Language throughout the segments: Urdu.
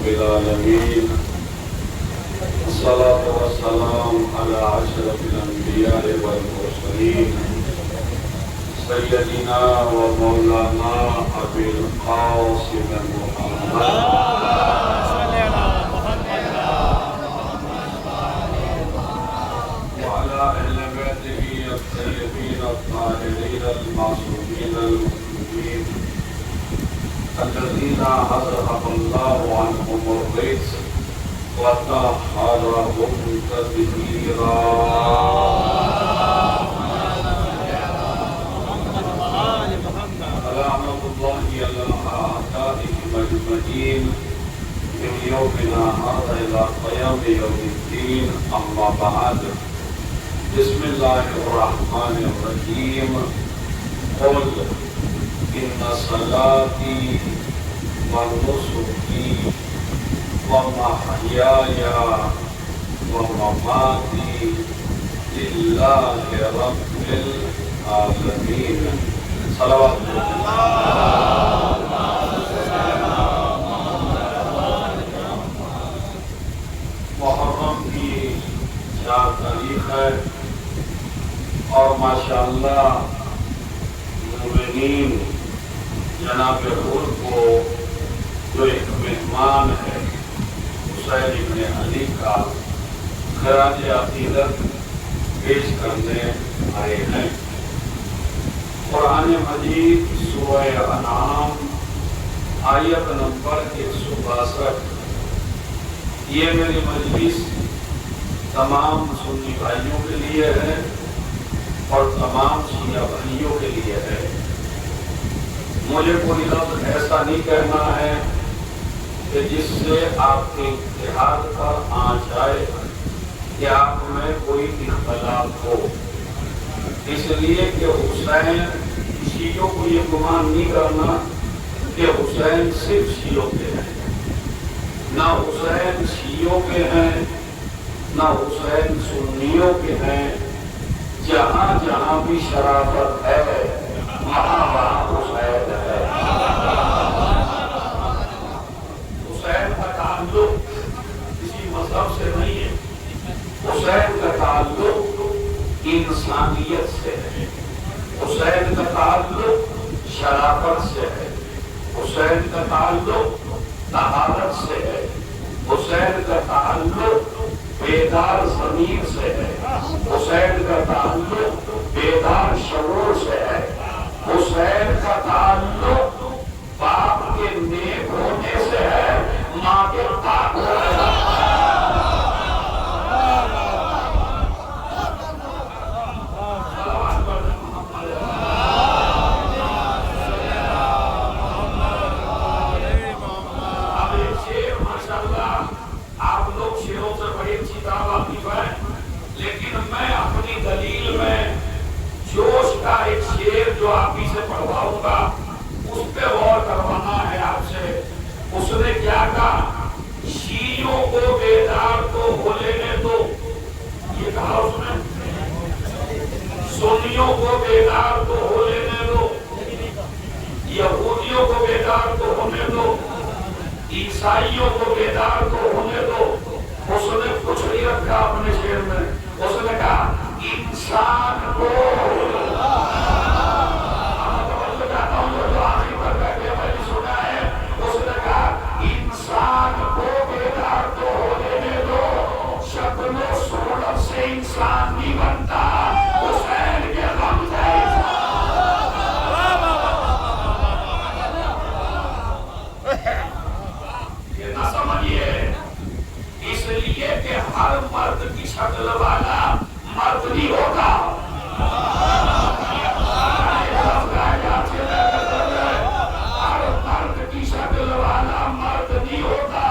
رب العالمين الصلاة والسلام على أشرف الأنبياء والمرسلين سيدنا ومولانا أبي القاسم محمد وعلى أهل بيته الطيبين الطاهرين المعصومين المؤمنين الذين أذهب الله عنهم الرجس وطهرهم تطهيرا. سلامة الله على أعدائهم أجمعين من يومنا هذا إلى قيام يوم الدين. أما بعد، بسم الله الرحمن الرحيم. قل إن صلاتي ونسكي ومحياي ومماتي لله رب العالمين. صلوات محرم کی 4 تاریخ ہے اور ماشاءاللہ مومنین جناب حور کو جو ایک مہمان ہے حسین ابن علی کا خراج عقیدت پیش کرنے آئے ہیں. قرآن مجید سورہ انعام آیت نمبر 162. یہ میری مجلس تمام سنی بھائیوں کے لیے ہے اور تمام شیعہ بھائیوں کے لیے ہے. مجھے کوئی لفظ ایسا نہیں کہنا ہے کہ جس سے آپ کے اتحاد پر آنچ آئے کہ آپ میں کوئی اختلاف ہو. اس لیے کہ حسین شیعوں کو یہ گمان نہیں کرنا کہ حسین صرف شیعوں کے ہیں. نہ حسین شیعوں کے ہیں نہ حسین سنیوں کے ہیں. جہاں جہاں بھی شرافت ہے وہاں وہاں حسین ہے. حسین کا تعلق کسی مذہب سے نہیں ہے. حسین کا تعلق انسانیت سے ہے. حسین کا تعلق شرافت سے ہے. حسین کا تعلق طہارت سے ہے. حسین کا تعلق بیدار ضمیر سے ہے. حسین کا تعلق بیدار شعور سے ہے. حسین کا تعلق باپ کے نیک ہونے سے ہے، ماں کے پاک ہونے سے. جو آپ ہی سے پڑھواؤں گا اس پہ غور کروانا ہے آپ سے. اس نے کیا کہا؟ شیعوں کو بیدار تو ہو لینے دو. یہ کہا اس نے. سنیوں کو بیدار تو ہو لینے دو. یہودیوں کو بیدار تو ہونے دو. عیسائیوں کو بیدار تو ہونے دو. اس نے کچھ نہیں رکھا اپنے شعر میں. اس نے کہا انسان کو انسان نہیں بنتا. حسین کے غم سے یہ نہ سمجھیے. اس لیے کہ ہر مرد کی شکل والا مرد نہیں ہوتا. ہر مرد کی شکل والا مرد نہیں ہوتا.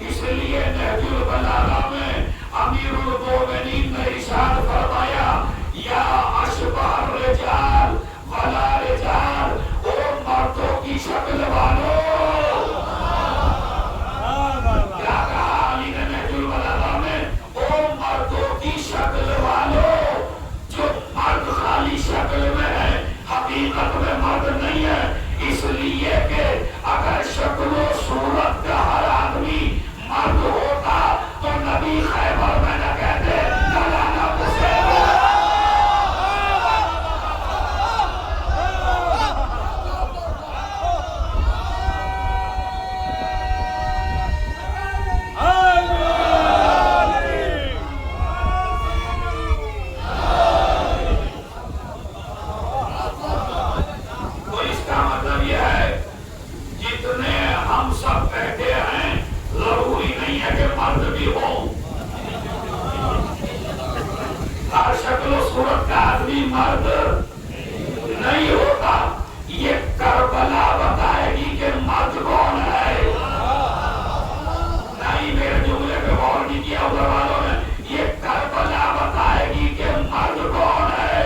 اس لیے نہج البلاغہ میں امیر المومنین نے ارشاد فرمایا یا اشبہ الرجال ولا رجال. او مردوں کی شکل والوں. کیا کہا علی نے نہج البلاغہ میں؟ او مردوں کی شکل والوں. جو مرد خالی شکل میں ہے حقیقت میں مرد نہیں ہے. اس لیے کہ اگر شکل و صورت کا ہر آدمی مرد نہیں ہوتا. یہ کربلا بتائے گی کہ مرد کون ہے. نہیں میرے جملے پہ غور نہیں کیا ادھر والوں نے. یہ کربلا بتائے گی کہ مرد کون ہے.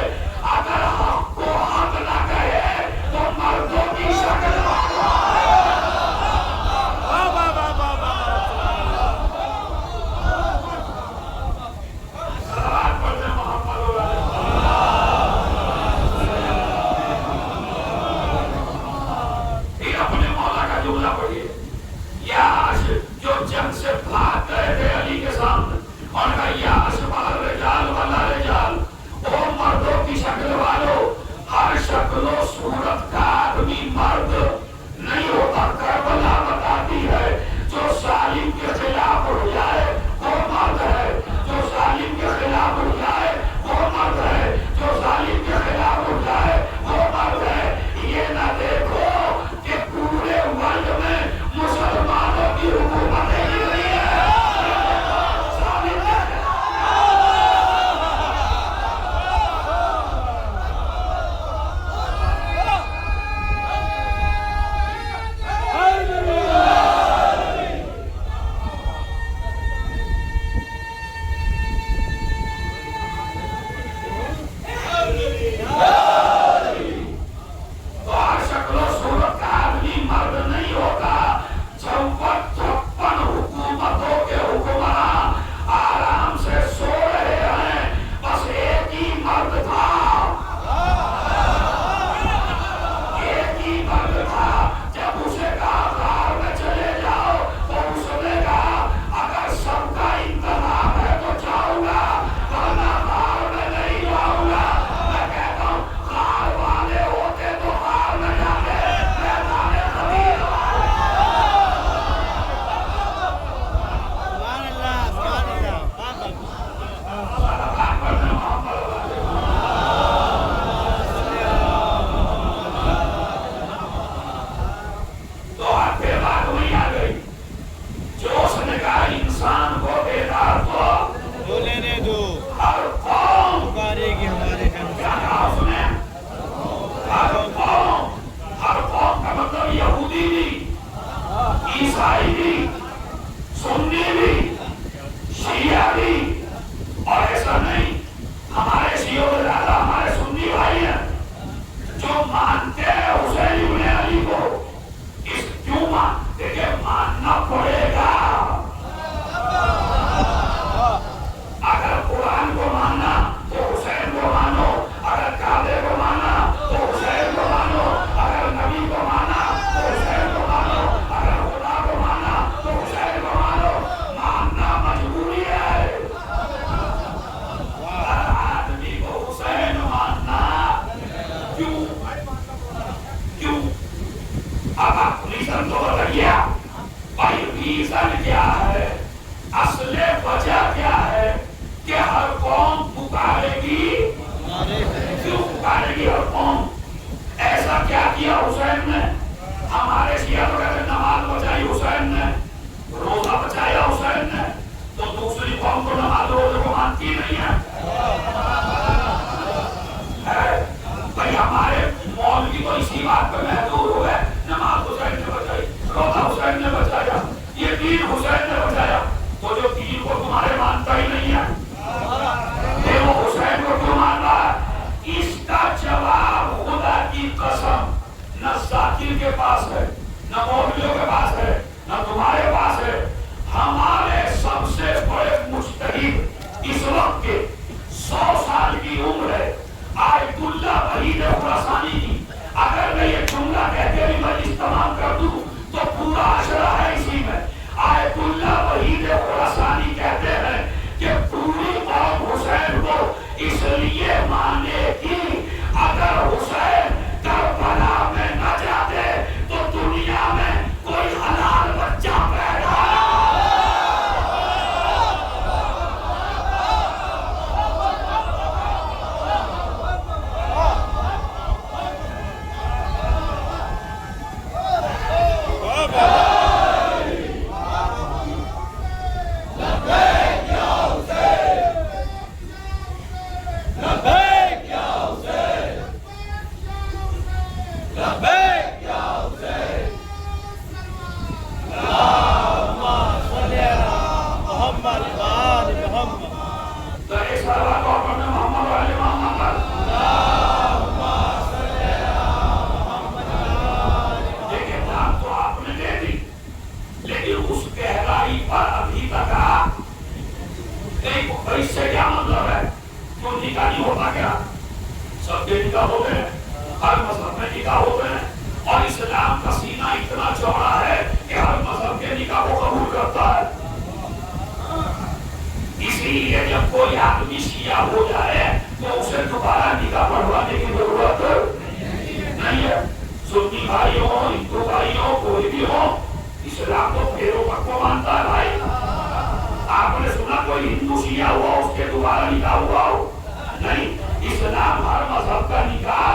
اگر حق کو حق نہ کہے تو مردوں کی شکل نکاح نہیں ہوتا کیا؟ سب کے نکاح ہو گئے، ہر مذہب میں نکاح ہو گئے، اور اسلام کا سینہ اتنا چوڑا ہے کہ ہر مذہب کے نکاح کو قبول کرتا ہے۔ اسی لیے جب کوئی آدمی شیعہ ہو جائے تو اسے دوبارہ نکاح پڑھوانے کی ضرورت نہیں ہے۔ سنی بھائی ہو، ہندو بھائی ہو، کوئی بھی ہو، اسلام تو پھیروں تک کو مانتا ہے بھائی۔ آپ نے سنا کوئی ہندو شیعہ ہوا اس کے دوبارہ نکاح ہوا ہو؟ نہیں، اسلام ہر مذہب کا نکاح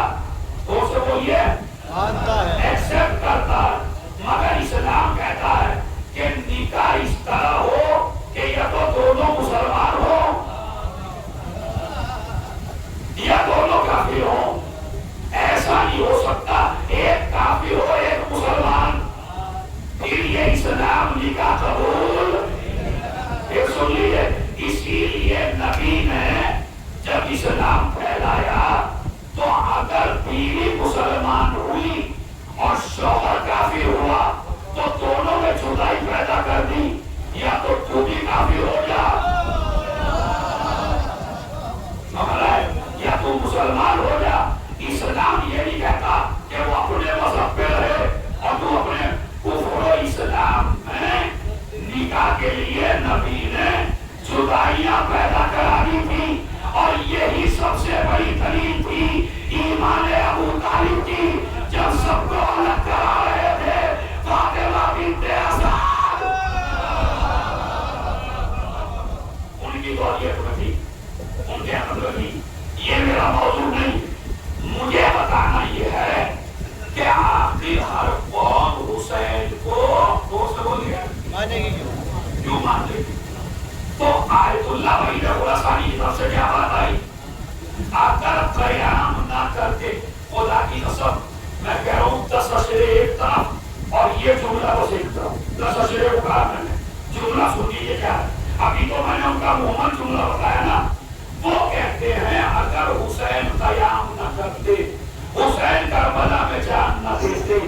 تو سے بولیے ایکسپٹ کرتا ہے، مگر اسلام کہتا ہے کہ نکاح اس طرح ہو کہ یا تو دونوں مسلمان ہو یا دونوں کافر ہو۔ ایسا نہیں ہو سکتا ایک کافر ہو ایک مسلمان، پھر یہ اسلام نکاح قبول سن لیجیے۔ اسی لیے نبی نے جب اسلام پھیلایا تو اگر بیوی مسلمان ہوئی اور شوہر کافر ہوا تو دونوں میں جدائی پیدا کر دی، یا تو بھی کافر ہو جا، یا تو مسلمان ہو جا۔ اسلام یہ نہیں کہتا کہ وہ اپنے مذہب پہ رہے اور تو اپنے کفر و اسلام میں نکاح کے لیے نبی نے جدائیاں پیدا کرانی تھی، اور یہی سب سے بڑی دلیل تھی ایمان ابو طالب کی، جب سب کو الگ کرا رہے تھے فاطمہ بنت اسد، ان کی غوریت میں تھی، ان کے اندر تھی۔ یہ میرا موضوع نہیں، مجھے بتانا یہ ہے کہ آخر ہر قوم حسین کو مانے گی کیوں مانتے گی؟ تو آیت اللہ وحید خراسانی کی طرف سے کیا بات آئی؟ اگر قیام نہ کرتے، خدا کی قسم میں کہہ رہا ہوں 10 اشرے ایک طرف اور یہ جملہ بس ایک طرف، 10 اشرے کو کہا میں نے، جملہ سن لیجیے کیا ہے۔ ابھی تو میں نے ان کا عموماً جملہ بتایا نا، وہ کہتے ہیں اگر حسین قیام نہ کرتے، حسین کربلا میں جان نہ دیتے،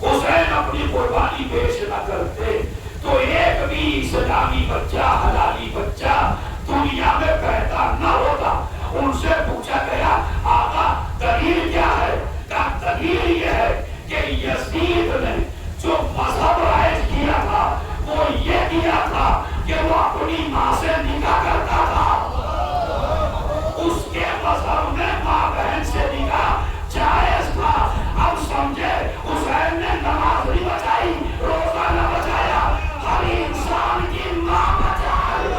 حسین اپنی قربانی پیش نہ کرتے، تو ایک بھی اسلامی بچہ، حلالی بچہ دنیا میں پیدا نہ ہوتا۔ ان سے پوچھا گیا آقا دلیل کیا ہے؟ کہا دلیل یہ ہے کہ یزید نے جو مذہب رائج کیا تھا وہ یہ کیا تھا کہ وہ اپنی ماں سے نکاح کرتا تھا، اس کے مذہب میں ماں بہن سے نکاح جائز تھا۔ اب سمجھے حسین نے نماز نہیں بچائی، روزہ نہ بچایا، ہر انسان کی ماں بچائی۔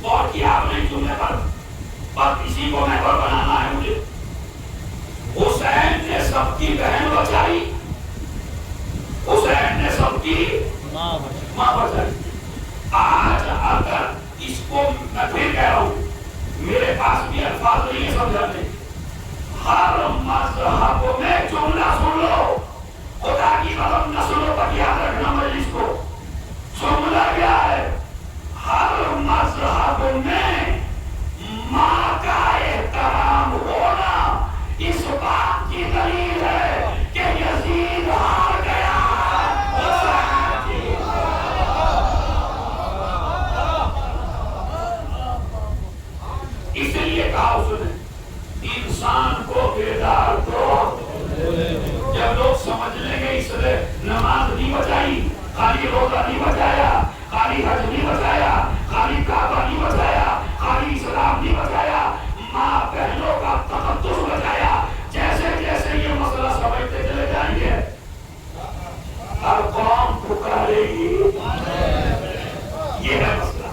اور کیا آپ نے جملے پر بات اسی کو محور بنانا ہے مجھے۔ حسین نے سب کی بہن بچائی، حسین نے سب کی ماں بچائی۔ آج اگر اس کو میں پھر کہہ رہا ہوں، میرے پاس بھی الفاظ نہیں ہے سمجھانے، ہر مذہب میں جملہ سن لو، خدا کی قسم نسلوں تک یاد رکھنا مجلس کو۔ جملہ کیا ہے؟ ہر مذہب میں ماں کا احترام ہونا اس بات کی دلیل ہے کہ یزید ہار گیا۔ اس لیے کہا اس نے انسان کو بیدار کرو۔ جب لوگ سمجھ لیں گے اس نے نماز نہیں بچائی، خالی روزہ نہیں بچایا، خالی حج نہیں بچایا، خالی کعبہ نہیں بچایا، خالی اسلام نہیں بچایا، ماں بہنوں کا تقدس بچایا، جیسے جیسے یہ مسئلہ سمجھتے چلے جائیں گے ہر قوم پکارے گی۔ یہ ہے مسئلہ،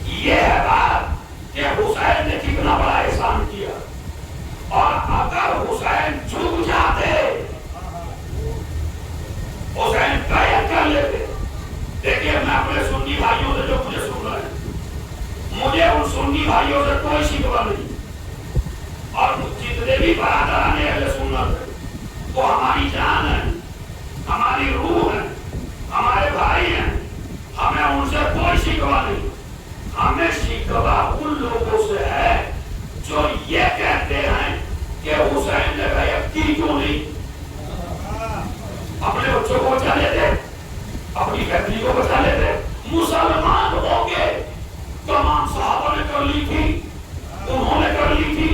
یہ ہے بات کہ حسین نے کتنا بڑا احسان کیا، اور اگر حسین جھک جاتے، حسین بیعت کر لیتے۔ دیکھیے میں اپنے سنی بھائیوں سے جو مجھے سن رہے ہیں، مجھے ان سنی بھائیوں سے کوئی شکوہ نہیں، اور جتنے بھی برادران اہل سنت ہیں وہ ہماری جان ہے، ہماری روح ہے، ہمارے بھائی ہیں، ہمیں ان سے کوئی شکوہ نہیں۔ ہمیں شکوہ ان لوگوں سے ہے کہ حسین نے بیعت کی کیوں نہیں؟ اپنے بچوں کو بچا لیتے، اپنی فیملی کو بچا لیتے. مسلمان ہو کے تمام صحابہ نے کر لی تھی، انہوں نے کر لی تھی،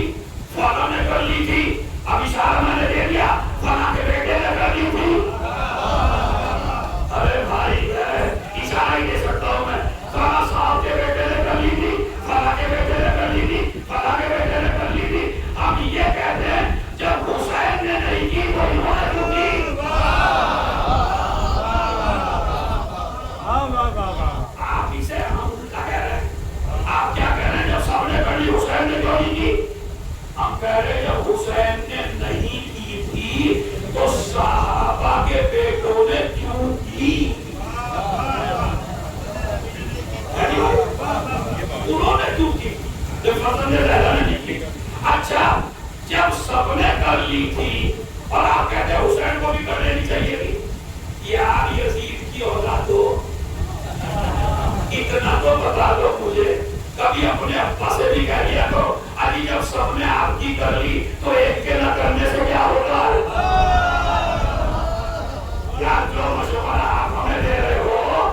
فلاں نے کر لی تھی، اب اشارہ میں نے دے دیا فلاں کے بیٹے نے کر لی تھی. ارے بھائی اشارہ ہی دے سکتا ہوں میں، فلاں صاحب کے بیٹے نے کر لی تھی، فلاں کے بیٹے نے کر لی تھی، فلاں کے بیٹے نے کر لی تھی. ہم یہ کہتے ہیں جب حسین نے نہیں کی تو انہوں نے کیوں کی؟ آپ اسے ہم الٹا کہہ رہے ہیں. آپ کیا کہہ رہے ہیں جب سب نے کر لی حسین نے کیوں نہیں کی؟ ہم کہہ رہے ہیں جب حسین نے نہیں کی تھی تو صحابہ کے بیٹوں نے کیوں کی؟ انہوں نے کیوں کی جب فرزند زہرا نے نہیں کی؟ اچھا جب سب نے کر لی تھی اور آپ کہتے ہیں حسین کو بھی کر لینی چاہیے تھی. یار یزید کی اولاد ہو، اتنا تو بتا دو مجھے، کبھی اپنے ابا سے بھی کہہ لیا کرو علی جب سب نے آپ کی کر لی تو ایک کے نہ کرنے سے کیا ہوتا ہے؟ یار جو مشورہ آپ ہمیں دے رہے ہو،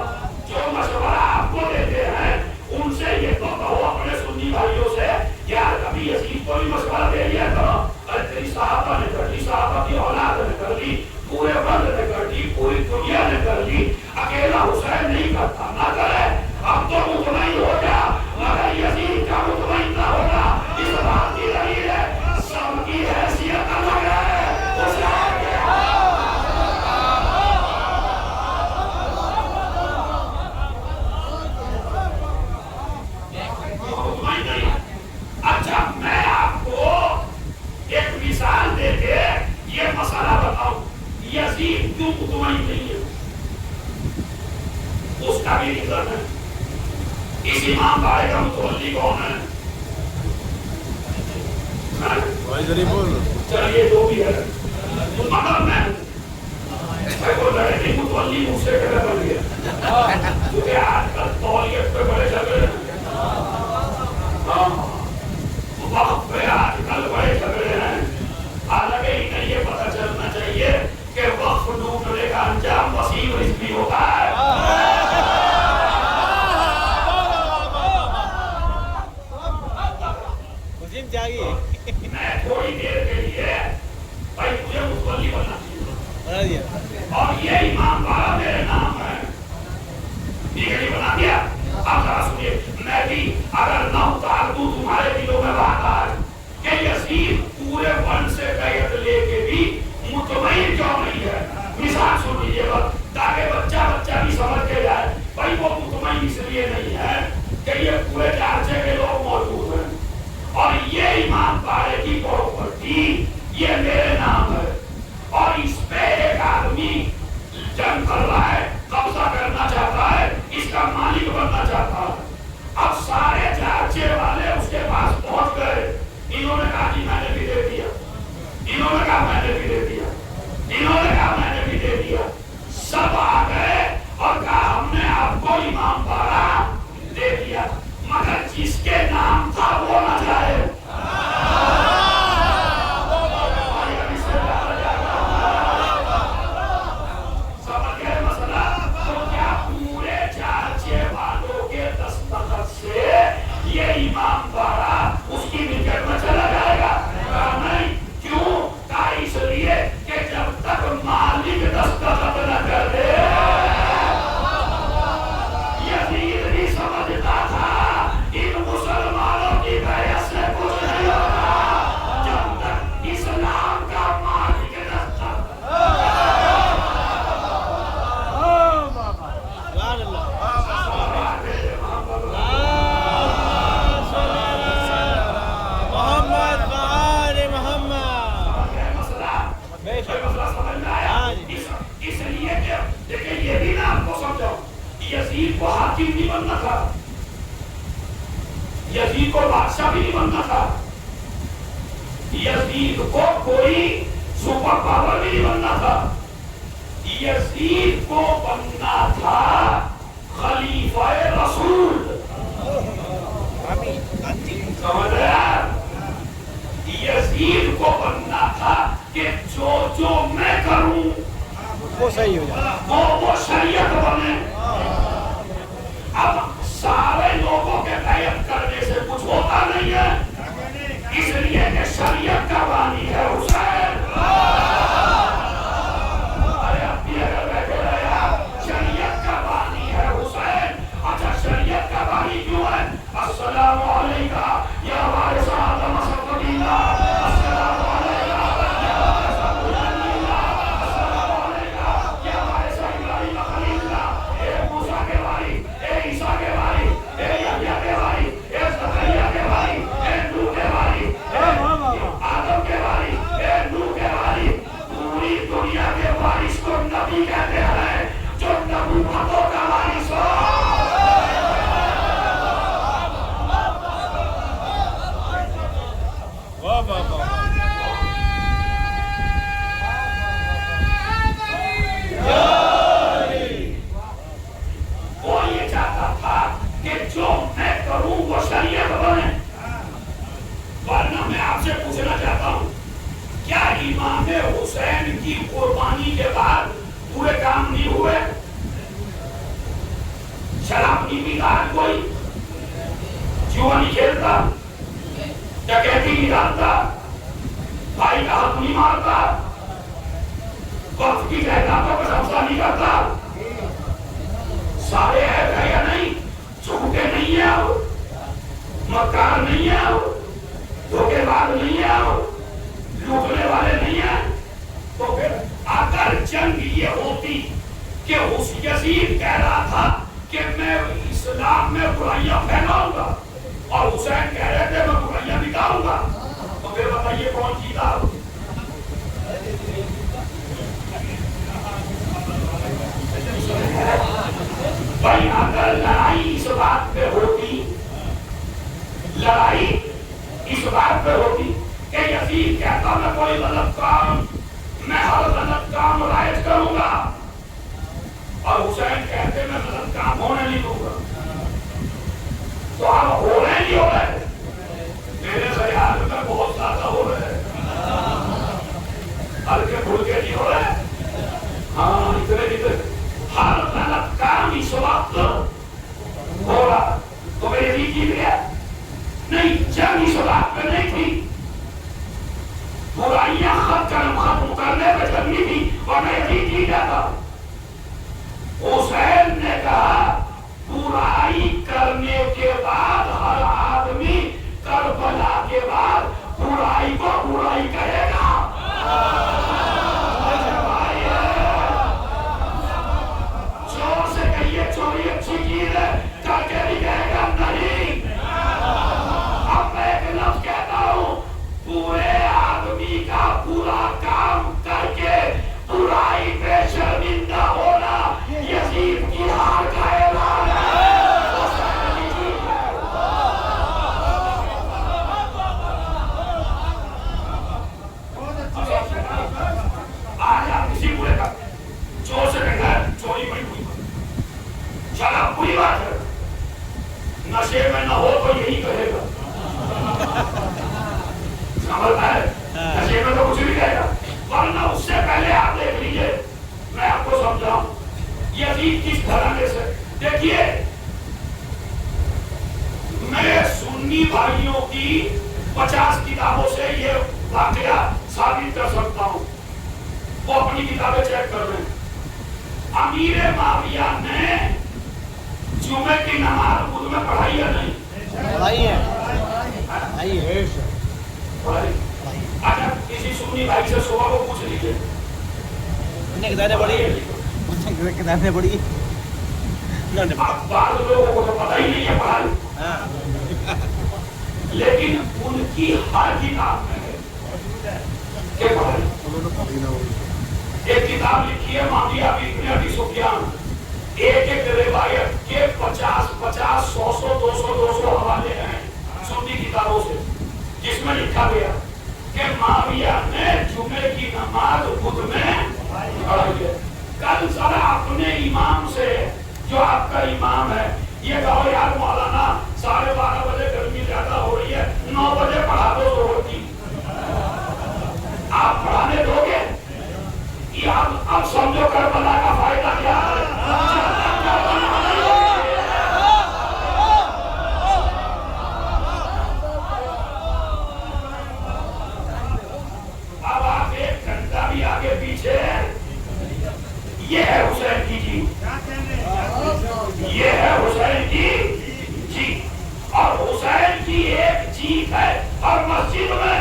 جو مشورہ آپ کو دیتے ہیں ان سے یہ تو کہو اپنے سنی بھائیوں سے یار کبھی یزید کو بھی مشورہ دے لیا کرو. ارے تیری صحابہ نے کر لی، صحابہ کی اولاد نے کر لی، پورے مرد نے کر لی، پوری دنیا نے کر لی، اکیلا حسین نہیں کرتا. نہ کرے اب تو مطمئن ہو جا، مگر یزید کا مطمئن نہ ہوگا. اس بات کی دلیل ہے سب کی حیثیت الگ ہے. حسین کے مطمئن نہیں. اچھا میں آپ کو ایک مثال دے کے یہ مسئلہ بتاؤں یزید کیوں مطمئن نہیں ہے. اس کا بھی ریزن ہے. اس امام باڑے کا متولی کون ہے؟ چلیے جو بھی ہے مگر میں کو لڑے نہیں متولی مجھ سے کہہ بن گیا کیونکہ آج کل تولیت پہ بڑے جھگڑے ہیں. وقت پہ آج کل بڑے جھگڑے ہیں. حالانکہ انہیں یہ پتہ چلنا چاہیے کہ وقت ڈوبنے کا انجام وسیع رزقی ہوتا ہے. میں تھوڑی دیر کے لیے بھائی مجھے متولی بننا چاہیے اور یہ امام باڑہ میرے نام ہے، یہ بنا دیا. آپ ذرا سنیے، میں بھی اگر نہ اتار دوں تمہارے دلوں میں بات آئے کہ یزید پورے ون سے بیعت لے کے بھی مطمئن کیوں نہیں ہے. مثال سن لیجیے بس تاکہ بچہ بھی سمجھ کے جائے. بھائی وہ مطمئن اس لیے نہیں ہے کہ یہ پورے چارچے کے لوگ موجود ہیں اور یہ امام باڑے کی پراپرٹی یہ میرے نام ہے اور اس پہ ایک آدمی جنگ کر رہا ہے، قبضہ کرنا چاہتا ہے، اس کا مالک بننا چاہتا ہے. اب سارے چارچے والے اس کے پاس پہنچ گئے. انہوں نے کہا جی میں نے بھی دے دیا، انہوں نے کہا میں نے بھی دے دیا، انہوں نے کہا میں نے بھی دے دیا. سب آ گئے اور کہا ہم نے آپ کو امام باڑہ دے دیا مگر جس کے نام تھا وہ نہ جائے. سمجھ گئے مسئلہ؟ تو کیا پورے چارچے والوں کے دستخط سے یہ امام باڑہ اس کی ملکیت میں چلا جائے گا؟ نہیں. کیوں؟ کہا اس لیے کہ جب تک مالک دستخط نہ کر دے یزید بھی سمجھتا تھا ان مسلمانوں کی بیعت سے کچھ نہیں ہوگا جب تک اسلام کا مالک دستخط. اس لیے کہ دیکھیں یہ بھی نا آپ کو سمجھاؤ یزید کو حاکم نہیں بننا تھا، یزید کو بادشاہ بھی نہیں بننا تھا، یزید کو کوئی سپر پاور بھی نہیں بننا تھا. یزید کو بننا تھا خلیفہ رسول. سمجھ رہے ہیں؟ یزید کو بننا جو میں کروں وہ صحیح ہو جائے، وہ شریعت بنے. اب سارے لوگوں کے بیعت کرنے سے کچھ ہوتا نہیں ہے، اس لیے کہ شریعت کا بانی ہے حسین. ارے اپنی اگر بیٹھے رہے شریعت کا بانی ہے حسین. اچھا شریعت کا بانی کیوں ہے؟ السلام علیکہ یا وارث آدم صفوت اللہ، السلام علیکہ یا وارث ابو اللہ، السلام علیکہ یا وارث ابراہیم خلیل اللہ. اے موسیٰ کے بھائی، اے عیسیٰ کے بھائی، اے یحییٰ کے بھائی، اے زکریا کے بھائی، اے نوح کے بھائی، اے آدم کے بھائی، اے نوح کے بھائی. پوری دنیا کے وارث کو نبی کہتے ہیں، جو نبوتوں کا وارث ہو. وہ یہ چاہتا تھا کہ جو میں کروں وہ شریعت بنے. ورنہ میں آپ سے پوچھنا چاہتا ہوں، کیا امام حسین کی قربانی کے بعد پورے کام نہیں ہوئے؟ شراب نہیں پیتا آج کوئی، جوا نہیں کھیلتا، ڈکیتی نہیں ڈالتا، بھائی کا حق نہیں مارتا، وقت کی جائیدادوں کا قبضہ نہیں کرتا. سارے ہے یا نہیں؟ جھوٹے نہیں ہیں وہ، مکار نہیں ہیں وہ، دھوکے باز نہیں ہیں وہ، لوٹنے والے نہیں ہیں. تو پھر اگر جنگ یہ ہوتی کہ یزید کہہ رہا تھا کہ میں اسلام میں برائیاں پھیلاؤں گا اور حسین کہہ رہے تھے میں برائیاں مٹاؤں گا، تو پھر بتائیے کون جیتا؟ بھائی اگر لڑائی اس بات پہ ہوتی، لڑائی اس بات پہ ہوتی کہ یزید کہتا میں کوئی غلط کام، میں ہر غلط کام رائج کروں گا، اور حسین کہتے میں غلط کام ہونے نہیں دوں گا، تو آپ ہو رہے نہیں ہو رہے؟ میرے خیال میں بہت زیادہ ہو رہے ہیں، ہلکے پھلکے نہیں ہو رہے. ہاں اتنے ہر غلط کام اس وقت ہو رہا. تو میری جی جیت گیا نہیں، جنگ اس بات پہ نہیں تھی، برائیاں ختم کرنے پہ چلنی تھی اور میں جیت جاتا. حسین نے کہا برائی کرنے کے بعد ہر آدمی کربلا کے بعد برائی کو برائی کہے گا. چور سے کہیے چوری اچھی چیز ہے، کر کے بھی کہے گا نہیں. اب میں ایک لفظ کہتا ہوں، پورے آدمی کا پورا کام کر کے برائی پہ شرمندہ ہونا یزید کی ہار کا اعلان ہے. آج آپ کسی پورے کا چور سے کہتا ہے چوری بڑی بری بات، شراب بری بات ہے، نشے میں نہ ہو تو یہی کہے گا. سمجھتا ہے؟ نشے میں تو کچھ بھی کہے گا. ورنہ اس سے پہلے آپ دیکھ لیجئے، میں آپ کو سمجھاؤں یزید کس گھرانے سے. دیکھیے میں سنی بھائیوں کی 50 کتابوں سے یہ واقعہ ثابت کر سکتا ہوں، وہ اپنی کتابیں چیک کر لیں. امیر معاویہ نے جمعے کی نماز خود میں پڑھائی ہے نہیں؟ پڑھائی ہے. اچھا کسی سنی بھائی سے صبح کو پوچھ لیجیے کتابیں پڑھی. بعض لوگوں کو تو پتہ ہی نہیں ہے پڑھائی، لیکن ان کی ہر کتاب میں ہے کہ پڑھائی. ایک کتاب لکھی ہے معاویہ ابن ابی سفیان، ایک روایت کے 50 100 حوالے ہیں سنی کتابوں سے، جس میں لکھا گیا کہ معاویہ نے جمعے کی نماز خود میں پڑھائی ہے. کل ذرا اپنے امام سے جو آپ کا امام ہے یہ کہو یار مولانا 12:30 بجے گرمی زیادہ ہو رہی ہے، 9 بجے پڑھا دو ضرور کی. آپ پڑھانے دو گے؟ جیت ہے. اور مسجد میں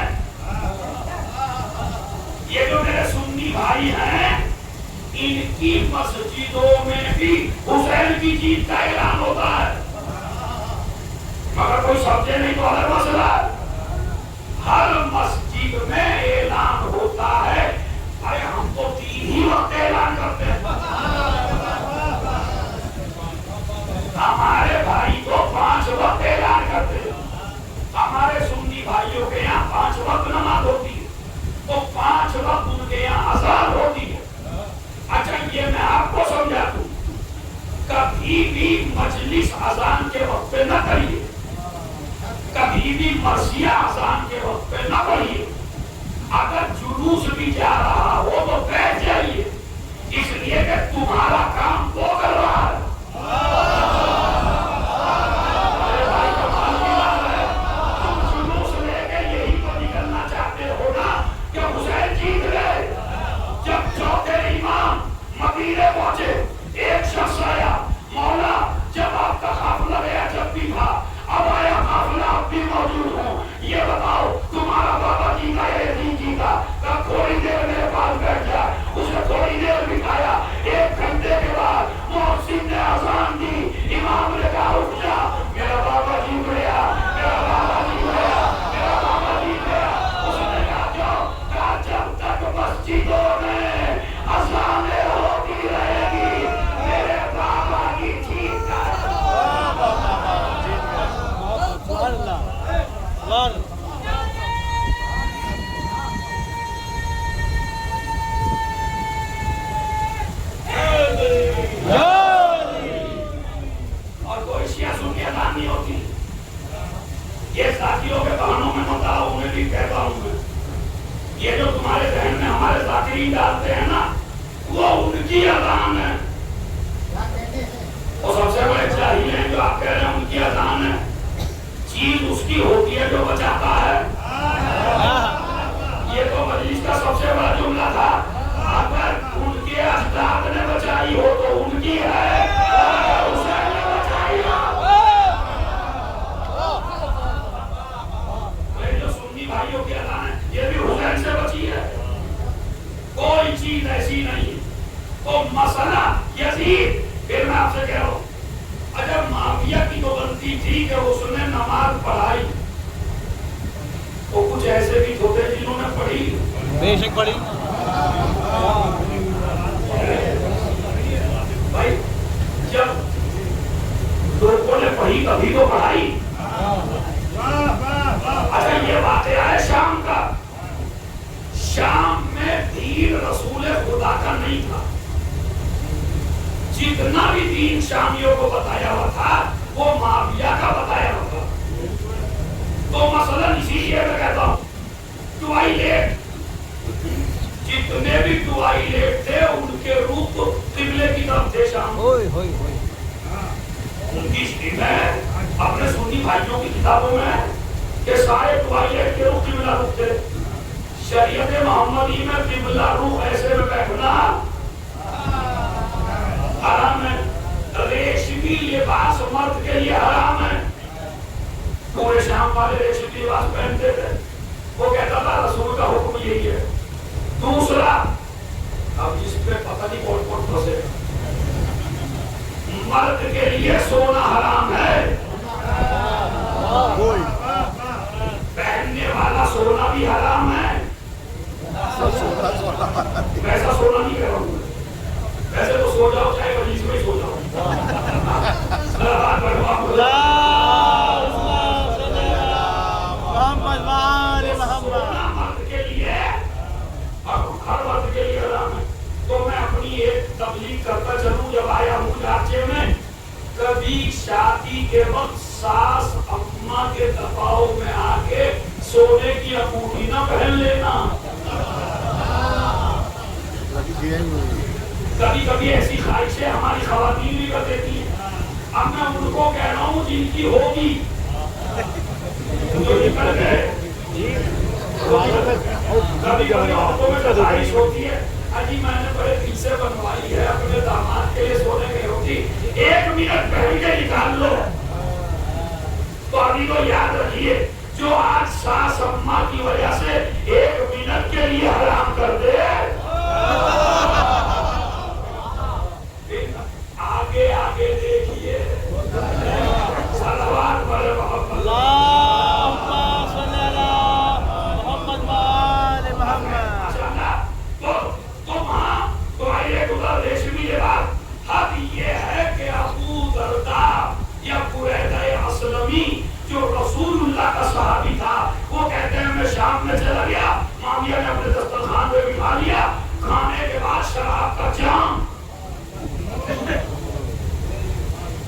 یہ جو میرے سنی بھائی ہیں ان کی مسجدوں میں بھی حسین کی جیت کا اعلان ہوتا ہے. مگر کوئی سمجھے نہیں تو الگ مسئلہ ہے. ہر مسجد میں اعلان ہوتا ہے. ارے ہم تو 3 ہی وقت اعلان کرتے ہیں. ہمارے بھائی تو 5 وقت اعلان کرتے ہیں. ہمارے سنی بھائیوں کے یہاں 5 وقت نماز ہوتی ہے تو 5 وقت ان کے یہاں اذان ہوتی ہے. اچھا یہ میں آپ کو سمجھا دوں, کبھی بھی مجلس اذان کے وقت پہ نہ کریے, کبھی بھی مرثیہ اذان کے وقت پہ نہ پڑھیے. اگر جلوس بھی جا رہا ہو تو بیٹھ جائیے, اس لیے کہ تمہارا کام وہ کر رہا ہے. ارے بھائی کمال کی بات ہے, تم جلوس لے کے یہی تو نکلنا چاہتے ہو نا کہ حسین جیت گئے. جب چوتھے امام مدینے پہنچے ایک شخص آیا, مولا جب آپ کا قافلہ گیا جب بھی تھا, اب آیا قافلہ اب بھی موجود ہوں, یہ بتاؤ تمہارا بابا جیتا یا یتیم جیتا؟ کہا تھوڑی دیر میرے پاس بیٹھ جا. اس نے تھوڑی دیر بٹھایا. 1 گھنٹے کے بعد مؤذن نے اذان دی, امام نے کہا اٹھ جا, میرا بابا جیت گیا, میرا بابا جیت گیا, میرا بابا جیت گیا. اس نے کہا کیوں؟ کہا جب تک مسجدوں میں اذانیں ہوتی رہے گی میرے بابا کی جیت کا اور کوئی شیعہ سنی اذان نہیں ہوتی. یہ ساتھیوں کے بہانوں میں مت آؤ, انہیں بھی کہتا ہوں میں, یہ جو تمہارے ذہن میں ہمارے ذاکرین ڈالتے ہیں نا وہ ان کی اذان ہے. وہ سب سے بڑے جاہل ہیں جو آپ کہہ رہے ہیں ان کی اذان ہے. چیز اس کی ہوتی ہے جو بچاتا ہے. یہ تو مجلس کا سب سے بڑا جملہ تھا. اگر ان کے اجداد نے بچائی ہو تو ان کی ہے, اگر حسین نے بچائی ہو. یہ جو سنی بھائیوں کی اذان ہے یہ بھی حسین سے بچی ہے. کوئی چیز ایسی نہیں. وہ مسئلہ یزید, پھر میں آپ سے کہہ رہا ہوں, اگر معاویہ کی تو غلطی تھی کہ اس نے نماز پڑھائی تو کچھ ایسے بھی ہوتے جنہوں نے پڑھی, بے شک پڑھی. بھائی جب لوگوں نے پڑھی کبھی تو پڑھائی. اچھا یہ واقعہ ہے شام کا. شام میں دین رسول خدا کا نہیں تھا. جتنا بھی دین شامیوں کو بتایا ہوا تھا وہ معاویہ کا بتایا ہوا تھا. تو مثلا اسی لیے میں کہتا ہوں ٹوائلیٹ, جتنے بھی ٹوائلیٹ تھے ان کے روپ قبلے کی طرف تھے. شام ان کی اسٹریم ہے اپنے سنی بھائیوں کی کتابوں میں کہ سارے ٹوائلیٹ کے رخ قبلہ رخ تھے. شریعت محمدی میں قبلہ رخ ایسے میں بیٹھنا حرام ہے. ریشمی لباس مرد کے لیے حرام ہے. پورے شام والے ریشمی لباس پہنتے تھے. وہ کہتا تھا رسول کا حکم یہی ہے. دوسرا, اب اس پہ پتہ نہیں کون کون پھنسے, مرد کے لیے سونا حرام ہے. پہننے والا سونا بھی حرام ہے. ویسا سونا نہیں کہہ رہا ہوں, ویسے تو سو جاؤ چاہے مجلس میں سو جاؤ. سونا مرد کے لیے اور ہر مرد کے لیے حرام ہے. تو میں اپنی ایک تبلیغ کرتا چلوں. جب آیا ہوں علاقے میں, کبھی شادی کے وقت ساس اماں کے دباؤ میں آ کے سونے کی انگوٹھی نہ پہن لینا. کبھی کبھی ایسی خواہشیں ہماری خواتین بھی کر دیتی ہیں. اب میں ان کو کہہ رہا ہوں جن کی ہوگی جو نکل گئے. کبھی کبھی عورتوں میں خواہش ہوتی ہے, اجی میں نے بڑے دل سے بنوائی ہے اپنے داماد کے لیے سونے کی روٹی, 1 منٹ پہن کے نکال لو. تو ابھی تو یاد رکھیے جو آج ساس اماں کی وجہ سے 1 منٹ کے لیے حرام کر دے، آگے آگے دیکھیے صلوات پر محمد اللهم صل على محمد وآل محمد. تو وہاں تمہارے گزر ریشمی لباس حد یہ ہے کہ ابو درداء یا بریدہ اسلمی جو رسول اللہ کا صحابی تھا، وہ کہتے ہیں میں شام میں چلا گیا، معاویہ نے اپنے دسترخوان پہ بٹھا لیا، کھانے کے بعد شراب کا جام،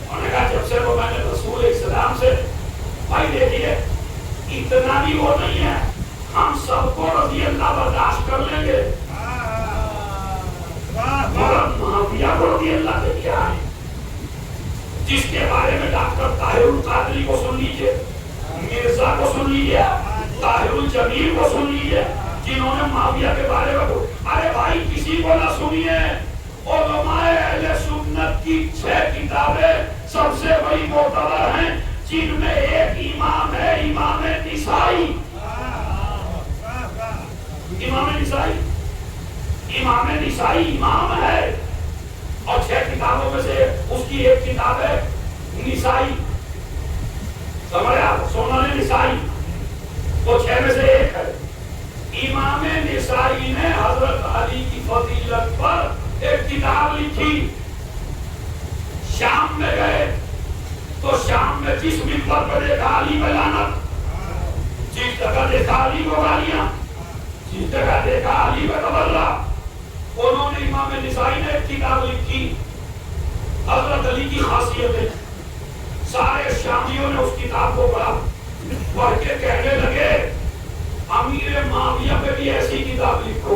انہوں نے کہا جب سے وہ میں نے رسول اسلام سے بھائی دیکھیے اتنا بھی وہ نہیں ہے، ہم سب کو رضی اللہ برداشت کر لیں گے، مگر معاویہ کو رضی اللہ نے کیا ہے، جس کے بارے میں ڈاکٹر طاہر القادری کو سن لیجئے، مرزا کو سن لیجئے، طاہر الجمیل کو سن لیجئے، جنہوں نے معاویہ کے بارے میں ارے بھائی کسی کو نہ سنیے، علماء اہل سنت کی 6 کتابیں سب سے بڑی معتبر ہیں، جن میں ایک امام ہے امام نسائی، امام نسائی امام ہے، اور 6 کتابوں میں سے اس کی ایک کتاب ہے نسائی، سمجھے آپ، سنن نسائی، وہ 6 میں سے ایک ہے۔ امام نسائی نے حضرت علی کی فضیلت پر ایک کتاب لکھی، شام میں گئے تو شام میں جس منبر پر دیکھا علی میں لعنت، جس جگہ دیکھا علی کو گالیاں، جس جگہ دیکھا علی میں تبرہ، انہوں نے امام نسائی نے ایک کتاب لکھی حضرت علی کی خاصیتیں، سارے شامیوں نے اس کتاب کو پڑھا، پڑھ کے کہنے لگے امیر معاویہ پہ بھی ایسی کتاب لکھو،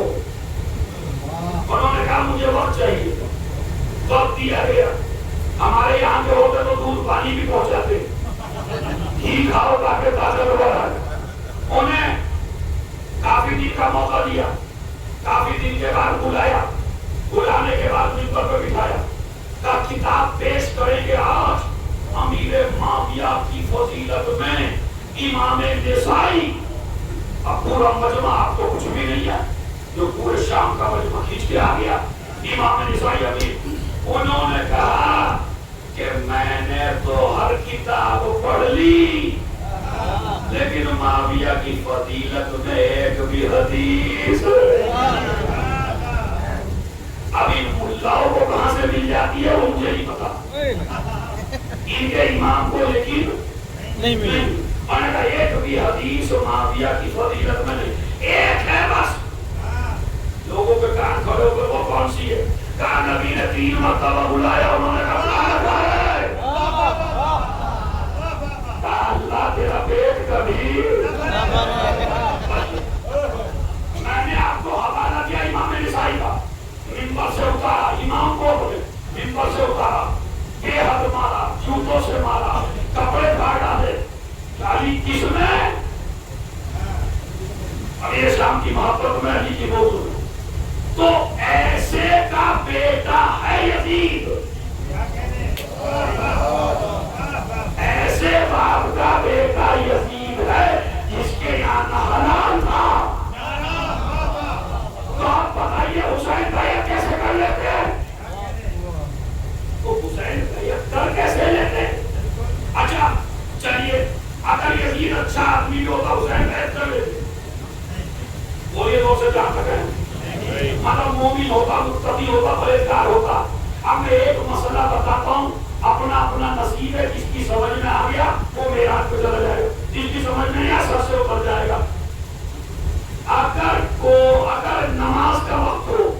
انہوں نے کہا مجھے وقت چاہیے، وقت دیا گیا، ہمارے یہاں کے ہوتے تو دودھ پانی بھی پہنچاتے، گھی کھاؤ تاکہ طاقت بڑھائے، انہیں کافی دن کا موقع دیا، کافی دن کے بعد بلایا، بلانے کے بعد منبر پہ بٹھایا، کہا کتاب پیش کریں گے آج امیر معاویہ کی فضیلت میں امام نسائی، اب پورا مجمع آپ کو کچھ بھی نہیں ہے، جو پورے شام کا مجمع کھینچ کے آ گیا، امام نسائی امیر، انہوں نے کہا کہ میں نے تو ہر کتاب پڑھ لی، لیکن معاویہ کی فضیلت میں ایک بھی حدیث، ابھی ملاؤں کو کہاں سے مل جاتی ہے وہ مجھے نہیں پتا، ان کے امام کو یقین نہیں ملی، میں نے کہا ایک بھی حدیث معاویہ کی فضیلت میں نہیں، ایک ہے بس، لوگوں کے کان کھڑے ہو گئے وہ کون سی ہے، کہا نبی نے 3 مرتبہ بلایا، انہوں نے کہا اللہ تیرا پیٹ کبھی، میں نے آپ کو حوالہ دیا امام نسائی کا، منبر سے اتارا، امام کو منبر سے اتارا، بے حد مارا، جوتوں سے مارا، کپڑے پھاڑ ڈالے، علی کس میں، امیر شام کی محبت میں علی کی موضوع، تو ایسے کا بیٹا ہے یزید، ایسے باپ کا بیٹا یزید ہے جس کے یہاں نہ حلال تھا، تو آپ بتائیے حسین بیعت کیسے کر لیتے ہیں، تو حسین بیعت کر کیسے لیتے ہیں، اچھا چلیے اگر یزید اچھا آدمی ہوتا حسین بیعت کر لیتے، وہ یہ 2 سے جان سکے مطلب مومن ہوتا، متقی ہوتا، پرہیزگار ہوتا، اب میں ایک مسئلہ بتاتا ہوں، اپنا اپنا نصیب ہے، جس کی سمجھ میں آ گیا وہ میراث پہ چلا جائے گا، جس کی سمجھ میں نہیں آیا سر سے اتر جائے گا، اگر نماز کا وقت ہو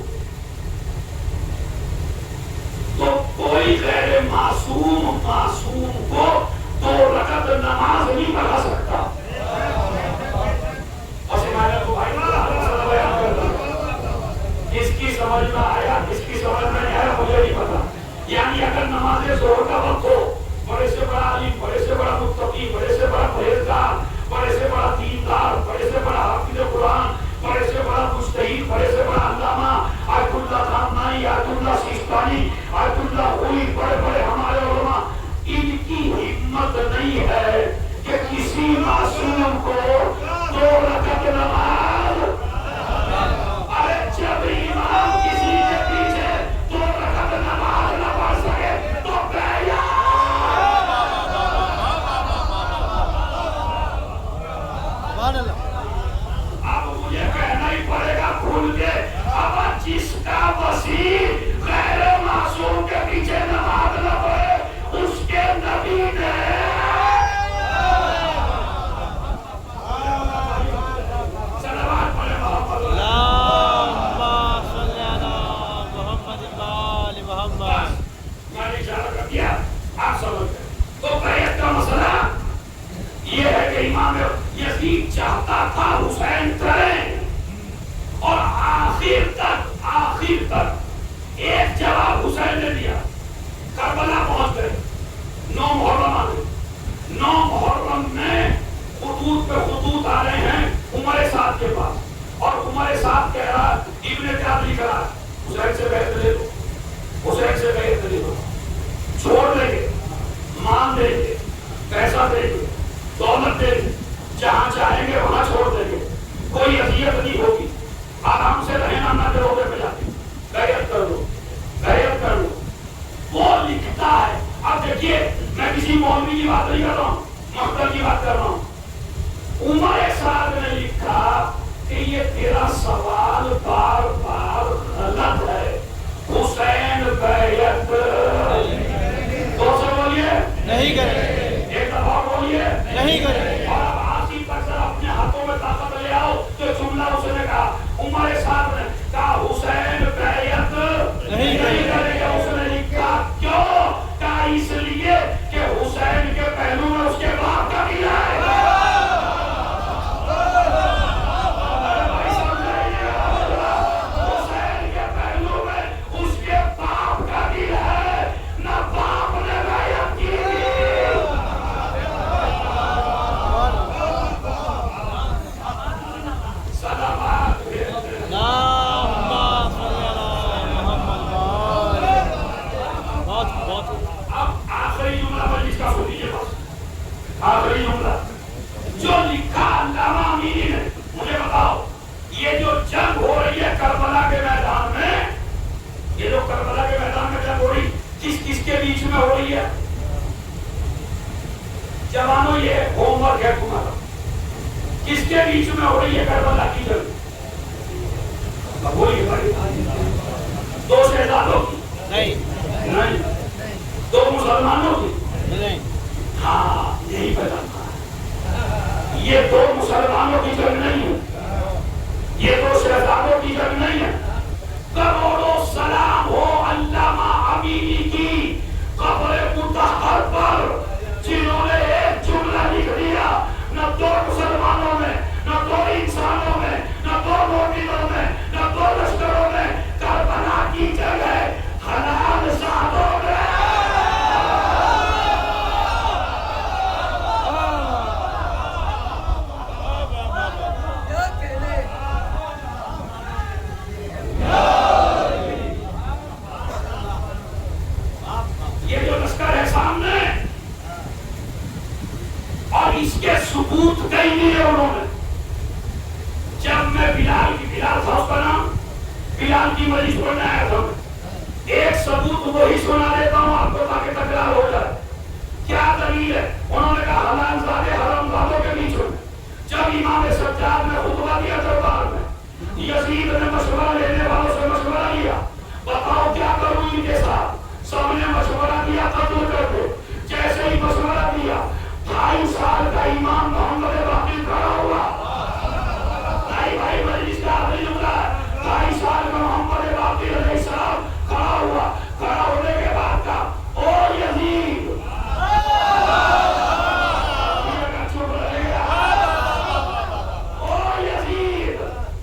تو کوئی غیر معصوم کو 2 رکعت نماز نہیں پڑھا سکتا، کس کی سمجھ میں آیا کس کی سمجھ میں نہیں آیا مجھے نہیں پتا، یعنی اگر نماز ظہر کا وقت ہو، بڑے سے بڑا عالم، بڑے سے بڑا متقی، بڑے سے بڑا پرہیزگار، بڑے سے بڑا دیندار، بڑے سے بڑا حافظ قرآن، بڑے سے بڑا سبحان اللہ. اب مجھے کہنا ہی پڑے گا کھل کے، اب جس کا وسیع غیر معصوم کے پیچھے نماز نہ پڑھے اس کے نبی نے صلوات پڑھے محمد. اللہم صلی علی محمد وآل محمد. میں نے اشارہ کر دیا، آپ سمجھ گئے. تو بیعت کا مسئلہ یہ ہے کہ امام یزید چاہتا تھا حسین کریں، اور آخر تک ایک جواب حسین نے دیا. کربلا پہنچ گئے، 9 محرم آ گئے. 9 محرم میں خطوط پہ خطوط آ رہے ہیں عمر سعد کے پاس، اور عمر سعد کہہ رہا ابن کیا لکھ رہا حسین سے بیعت لے لو، حسین سے بیعت لے لو، چھوڑ دیں گے، مان دیں گے، پیسہ دیں گے، دولت دیں گے، جہاں چاہیں گے وہاں چھوڑ دیں گے، کوئی اذیت نہیں ہوگی، آرام سے رہنا نہ دروگے پہ جا کے بیعت کر لو، بیعت کر لو. وہ لکھتا ہے. اب دیکھیے میں کسی مولوی کی بات نہیں کر رہا ہوں، مقتل کی بات کر رہا ہوں. عمر سعد نے لکھا کہ یہ تیرا سوال بار بار غلط ہے، حسین بیعت دو سے بولیے نہیں کریں، ایک دفعہ بولیے نہیں کریں. اور اب آسی تک سر اپنے ہاتھوں میں طاقت لے آؤ. تو جملہ اس نے کہا، عمر صاحب نے کہا حسین بیعت نہیں کرے گا. اس نے لکھا کیوں؟ کہا اس لیے کہ حسین کے پہلو میں اس کے باپ کا دل ہے. حسین کے پہلو میں اس کے باپ کا دل ہے، نہ باپ نے بیعت کی. آخری جملہ جو لکھا علامہ امینی نے، مجھے بتاؤ یہ جو جنگ ہو رہی ہے کربلا کے میدان میں، یہ جو کربلا کے میدان میں جنگ ہو رہی کس کے بیچ میں ہو رہی ہے؟ جوانوں یہ ہوم ورک ہے تمہارا. کس کے بیچ میں ہو رہی ہے کربلا کی جنگ؟ وہی بھائی 2 شہزادوں کی نہیں، 2 مسلمانوں کی نہیں. ہاں یہی پیغام ہے. یہ 2 مسلمانوں کی جنگ نہیں ہے، یہ 2 شہزادوں کی جنگ نہیں ہے. کروڑوں سلام ہو علامہ امینی کی قبر مطہر پر، جنہوں نے ایک جملہ لکھ دیا، نہ 2 مسلمانوں میں، نہ 2 انسانوں میں، نہ 2 مومنوں میں، نہ 2 لشکروں میں، کربلا کی جنگ ہے حلال صاحبوں میں. یہ جو لشکر ہے سامنے، اور اس کے ثبوت کئی دیے انہوں نے. جب میں بلال تھا اس کا نام، بلال کی مجلس پڑھنے آیا تھا، ایک ثبوت وہی سنا دیتا ہوں آپ کو تاکہ تکرار ہو جائے. کیا دلیل ہے؟ انہوں نے کہا حلال زادے حرام زادوں کے بیچ میں جب امام سجاد نے خطبہ دیا دربار میں، یزید نے مشورہ لینے والوں سے مشورہ لیا، بتاؤ کیا کروں ان کے ساتھ. سب نے مشورہ دیا قتل کر دو. جیسے ہی مشورہ دیا 2.5 سال کا امام محمد باقر کھڑا ہوا. بھائی مجلس کا آخری جملہ ہے، 2.5 سال کا محمد باقر علیہ السلام کھڑا ہوا. کھڑا ہونے کے بعد کا او یزید، او یزید،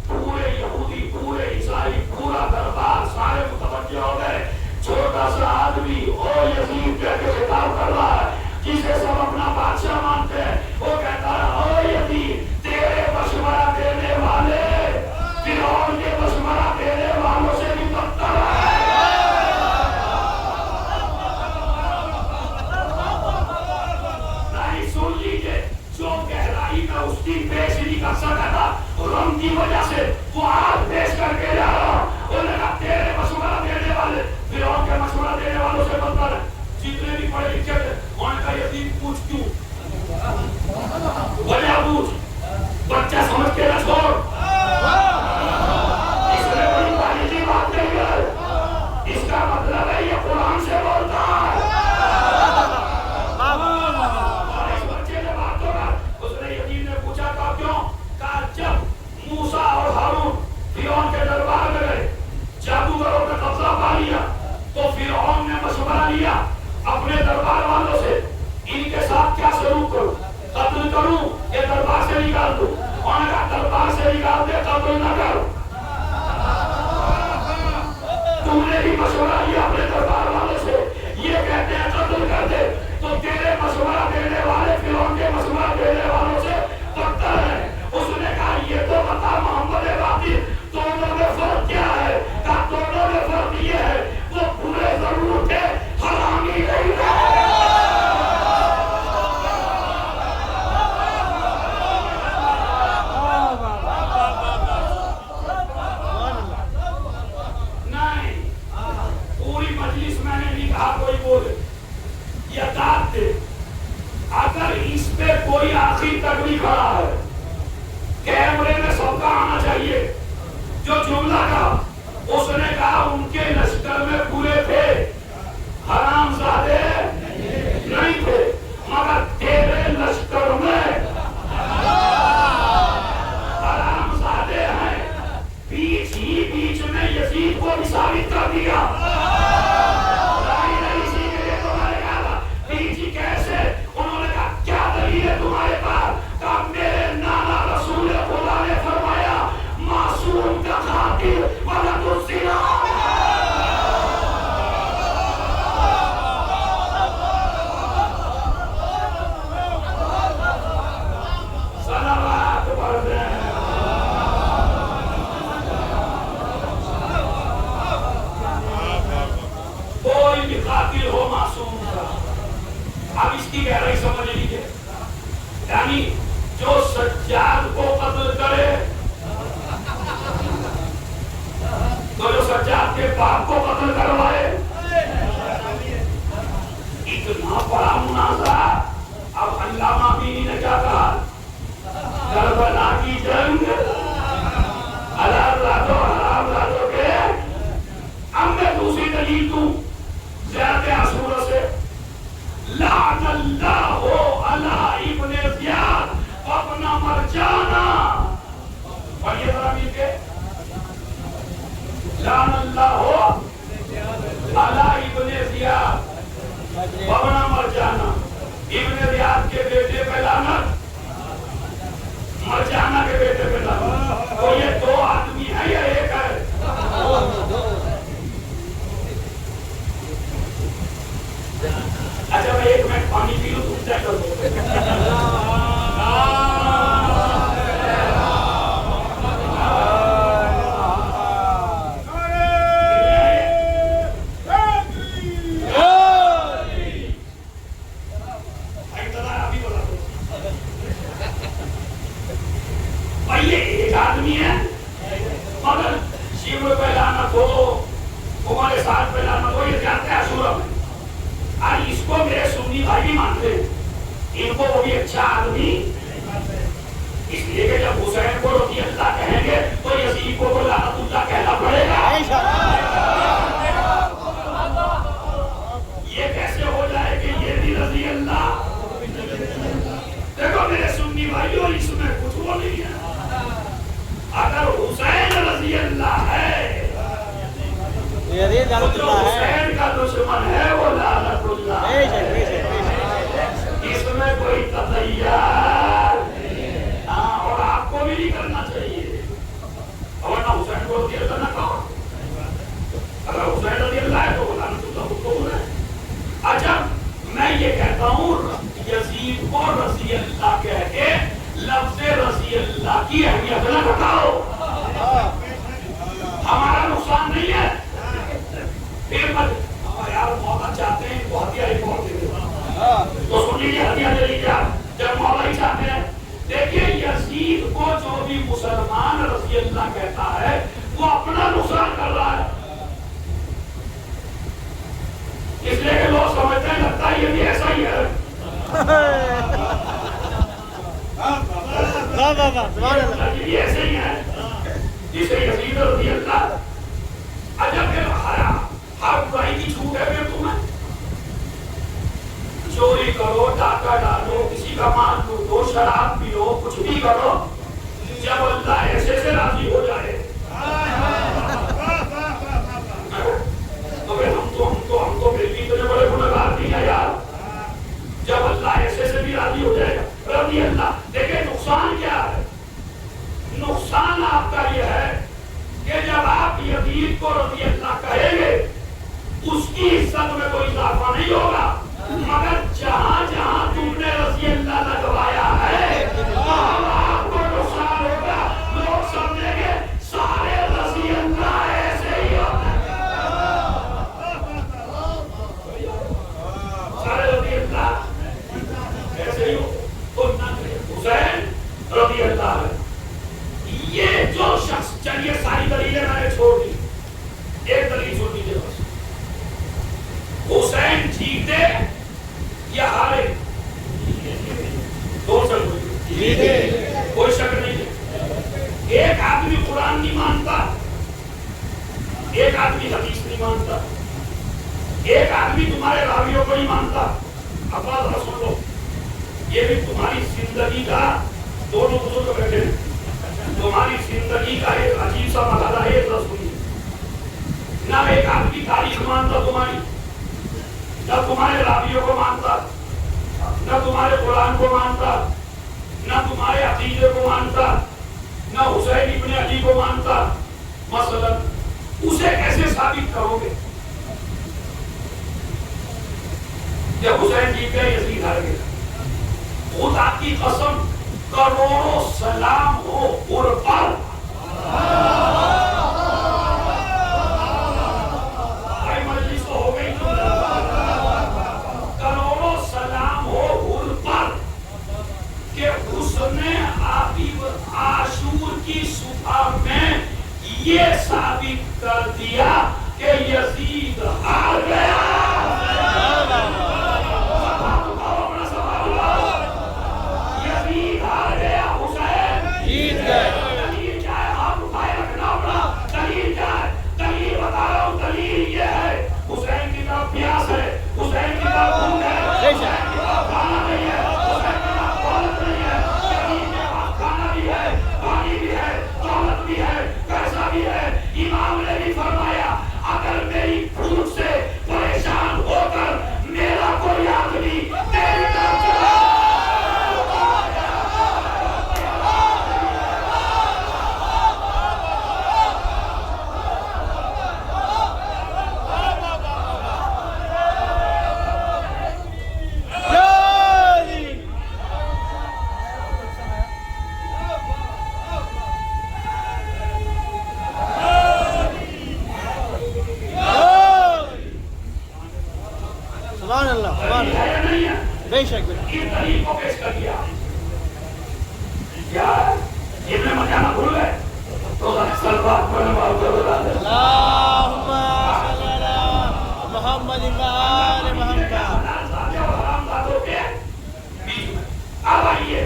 پورے یہودی، پورے عیسائی، پورا دربار سارے متوجہ ہو گئے. چھوٹا سا آدمی او یزید کہہ کے خطاب کر رہا ہے، جسے سب اپنا بادشاہ مانتے ہیں. وہ کہتا ہے او یزید، تیرے مشورہ دینے والے فرعون کے مشورہ دینے والوں سے بھی بدتر ہے. نہیں سن لیجیے، جو گہرائی میں اس کی پیش نہیں کر سکا تھا، غم کی وجہ سے وہ آج پیش کر کے جا رہا. انہوں نے کہا تیرے مشورہ دینے والے فرعون کے مشورہ دینے والوں سے بدتر ہے. جتنے بھی پڑھے لکھے تھے انہوں نے کہا یزید پوچھ کیوں، وجہ پوچھ. نکال دو، انہوں نے کہا تلوار سے نکال دے قتل نہ کر. تم نے بھی مشورہ لیا اپنے دربار والوں سے، یہ کہتے ہیں قتل کر دے، تو تیرے مشورہ دینے والے فرعون کے مشورہ دینے والوں سے بدتر ہے. اس نے کہا یہ تو بتا محمد باقی دونوں میں فرق کیا ہے؟ کہا دونوں میں فرق یہ ہے وہ برے ضرور تھے حرامی نہیں تھے. اگر اس پہ کوئی آخر تک بھی کھڑا ہے، کیمرے میں سب کا آنا چاہیے. جو جملہ کا اس نے کہا ان کے لشکر میں پورے تھے، حرام زادے نہیں تھے، مگر تیرے لشکر میں حرام زادے ہیں. بیچ ہی بیچ میں یزید کو بھی ثابت کر دیا. تمہارے پاس کہا میرے نانا رسول خدا نے فرمایا معصوم کا قاتل ولد الزنا. صلوات پڑھ دیں. کوئی بھی قاتل ہو معصوم کا. اب اس کی گہرائی سمجھ لیجیے. یعنی جو سجاد کو قتل کرے تو جو سجاد کے باپ کو قتل کروائے. اتنا بڑا مناظرہ. اب علامہ بینی نے کیا کہا؟ کربلا کی جنگ حلال راتوں حرام راتوں کے. اب میں دوسری دلیل دوں زیادہ عصور سے. لعن اللہ علی ابن زیاد ابن مرجانہ. پڑھیے ذرا مل کے. لعن اللہ علی ابن زیاد ابن مرجانہ. ابن زیاد کے بیٹے پہ لعنت، مرجانہ کے بیٹے پہ لعنت. تو یہ دو آدمی ہے یا ایک ہے؟ اچھا میں ایک منٹ پانی پی لوں تم چیک کر دو. یہ ایک آدمی ہے مگر شیو پہ لعنت ہو، تمہارے ساتھ پہ لعنت ہو، یہ جانتے ہیں عاشورہ میں. آج اس کو میرے سنی بھائی بھی مانتے ہیں، ان کو وہ بھی اچھا آدمی، اس لیے کہ جب حسین کو رضی اللہ کہیں گے تو یزید کو لعنت اللہ کہنا پڑے گا. یہ کیسے ہو جائے کہ یہ بھی رضی اللہ؟ دیکھو میرے سنی بھائیوں اس میں کچھ وہ نہیں ہے. اگر حسین رضی اللہ ہے تو جو حسین کا دشمن ہے وہ لعنت اللہ ہے. اس میں کوئی تطیہ اور آپ کو بھی نہیں کرنا چاہیے. ورنہ حسین کو رضی اللہ نہ کہو. اگر حسین رضی اللہ ہے تو وہ لعنت اللہ خود کو ہے. اچھا میں یہ کہتا ہوں یزید کو رضی اللہ کہہ کے لفظ رضی اللہ کی اہمیت نہ گھٹاؤ. ہمارا نقصان نہیں ہے. پھر مت یار مولا چاہتے ہیں کو ہتھیار ہی پہنچ دے تو سن لیجیے ہتھیار لے لیجیے. جب مولا ہی چاہتے ہیں دیکھیے یزید کو جو بھی مسلمان رضی اللہ کہتا ہے وہ اپنا نقصان کر رہا ہے. اس لیے کہ لوگ سمجھتے ہیں لگتا ہے یہ بھی ایسا ہی ہے. یہ بھی ایسے ہی ہے جسے یزید رضی اللہ. اچھا پھر ہر برائی کی چھوٹ ہے. پھر تمہیں چوری کرو، ڈاکہ ڈالو، کسی کا مال لوٹو، شراب پیو، کچھ بھی کرو، جب اللہ ایسے سے راضی ہو جائے تو پھر ہم تو پھر بھی اتنے بڑے گنہگار نہیں ہیں یار. جب اللہ ایسے سے بھی راضی ہو جائے گا رضی اللہ. دیکھیں نقصان کیا اس کی عزت میں کوئی اضافہ نہیں ہوگا، مگر جہاں جہاں تم نے رضی اللہ لگوایا ہے وہاں آپ کو نقصان ہوگا، لوگ سمجھیں گے سارے رضی اللہ ایسے ہی ہوتے ہیں، سارے رضی اللہ ایسے ہی ہوتے ہیں۔ حسین رضی اللہ ہے، یہ جو شخص، چلیے ساری دلیلیں میں نے چھوڑ دی، ایک دلیل چھوڑ دیجیے بس، حسین جیتے یا ہارے؟ دو سب جیتے، کوئی شک نہیں ہے۔ ایک آدمی قرآن نہیں مانتا، ایک آدمی حدیث نہیں مانتا، ایک آدمی تمہارے راویوں کو نہیں مانتا۔ اب بات نہ سن لو، یہ بھی تمہاری زندگی کا، دونوں بزرگ بیٹھے ہیں، تمہاری زندگی کا ایک عجیب سا مرحلہ ہے، سنیے۔ نہ ایک آدمی تاریخ مانتا تمہاری، نہ تمہارے راویوں کو مانتا، نہ تمہارے قرآن کو مانتا، نہ تمہارے عقیدے کو مانتا، نہ حسین ابن علی کو مانتا۔ مثلا اسے کیسے ثابت کرو گے کہ حسین جیت گئے یزید ہار گیا؟ خدا کی قسم کروڑوں سلام ہو اور پر کی صبح میں یہ ثابت کر دیا کہ یزید ہار گیا۔ یزید ہار گیا، حسین جیت گئے۔ دلیل کیا ہے؟ آپ اٹھائے رکھنا پڑا، دلیل کیا ہے؟ دلیل بتا رہا ہوں، دلیل یہ ہے حسین کی طرف پیاس ہے، حسین کی طرف بھوک ہے، حسین کی طرف کھانا نہیں ہے، حسین کی طرف دولت نہیں ہے، یزید کے پاس کھانا بھی ہے، پانی بھی ہے، دولت بھی ہے، پیسہ بھی ہے۔ امام نے بھی فرمایا اگر میری بھوک سے پریشان ہو کر میرا کوئی آدمی میری طرف چلا بے شک ان دلیل کو پیش کر دیا۔ کیا ابن مجانہ بھول گئے تو سلوات پڑھنے والوں کو بتا دیں اللہم صلی علی محمد و آل محمد۔ اب آئیے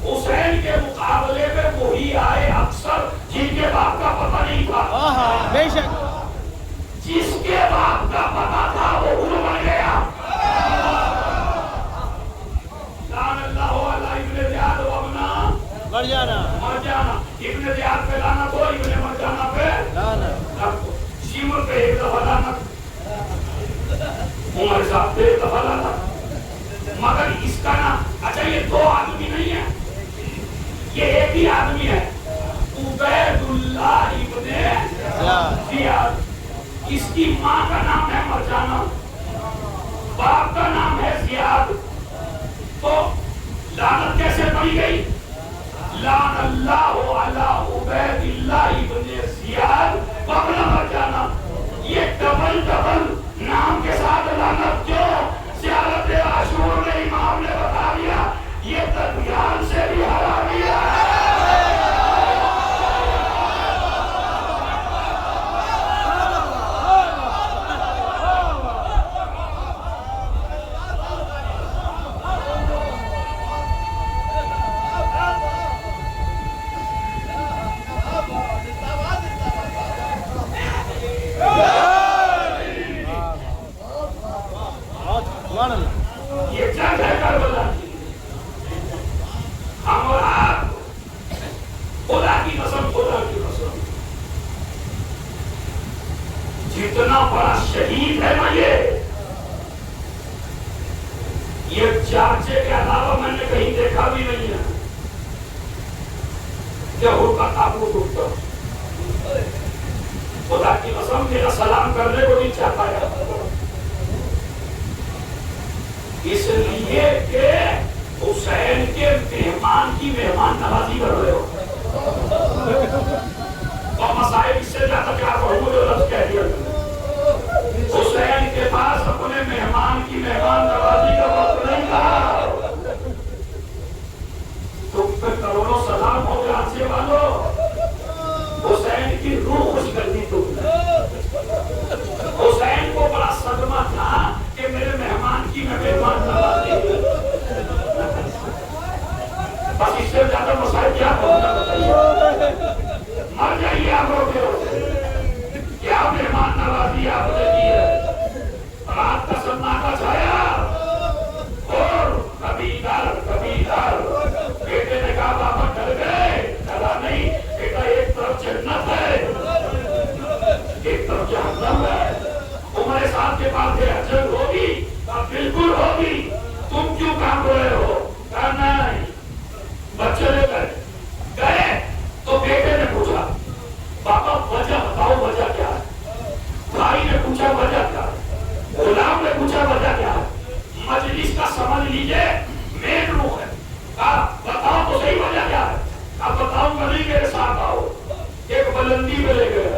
حسین کے مقابلے میں وہی آئے اکثر جن کے باپ کا پتہ نہیں تھا، بے شک جس کے باپ کا پتہ تھا وہ بھول بن گیا۔ مر جانا، مر جانا، ابن زیاد پہ لعنت ہو، ابن مرجانہ پہ لعنت، شیمر پہ ایک دفعہ لعنت، عمر صاحب پہ ایک دفعہ لعنت۔ مگر اس کا نام، اچھا یہ دو آدمی نہیں ہے، یہ ایک ہی آدمی ہے، عبید اللہ ابن زیاد۔ اس کی ماں کا نام ہے مرجانہ، باپ کا نام ہے زیاد، تو لعنت کیسے پڑی گئی؟ لعن اللہ علی عبید اللہ ابن زیاد وابن مرجانہ۔ یہ ڈبل نام کے ساتھ لعنت کیوں؟ زیارت عاشور میں امام نے بتا دیا یہ تدبیان سے بھی حرامیہ ہے۔ یہ جنگ ہے کربلا کی، ہم اور آپ خدا کی قسم، خدا کی قسم جتنا بڑا شہید ہے نا یہ چارچے کے علاوہ میں نے کہیں دیکھا بھی نہیں ہے کہ ہوتا تابوت اٹھتا۔ خدا کی قسم میرا سلام کرنے کو نہیں چاہتا ہے، اس لیے کہ حسین کے مہمان کی مہمان نوازی کر رہے ہو. اور مسائل اس سے زیادہ کیا کہوں جو لفظ کہہ دیا. حسین کے پاس اپنے مہمان کی مہمان نوازی کا وقت نہیں تھا. تم پہ کروڑوں سلام ہو جان سے والو. حسین کی روح خوش کر دی تم نے. حسین کو بڑا صدمہ تھا کہ میرے مہمان کی میں مہمان نوازی. بس اس سے زیادہ مسائل کیا ہوگا بتائیے. مر جائیے آپ روتے روتے. کیا مہمان نوازی آپ نے کی ہے. رات کا سناٹا چھایا اور کبھی ادھر بیٹے نے کہا بابا ڈر گئے. ڈرا نہیں بیٹا, ایک طرف جنت ہے ایک طرف جہنم ہے. تمہارے ساتھ کے بعد جنگ ہوگی. بالکل ہوگی. تم کیوں کام رہے ہو. کہا نہیں. بچے لے گئے تو بیٹے نے پوچھا بابا وجہ بتاؤ, وجہ کیا ہے. بھائی نے پوچھا وجہ کیا ہے. غلام نے پوچھا وجہ کیا ہے. مجلس کا سمجھ لیجئے مین روح ہے. کہا بتاؤ تو صحیح وجہ کیا ہے. اب بتاؤں گا نہیں, میرے ساتھ آؤ. ایک بلندی پہ لے گئے.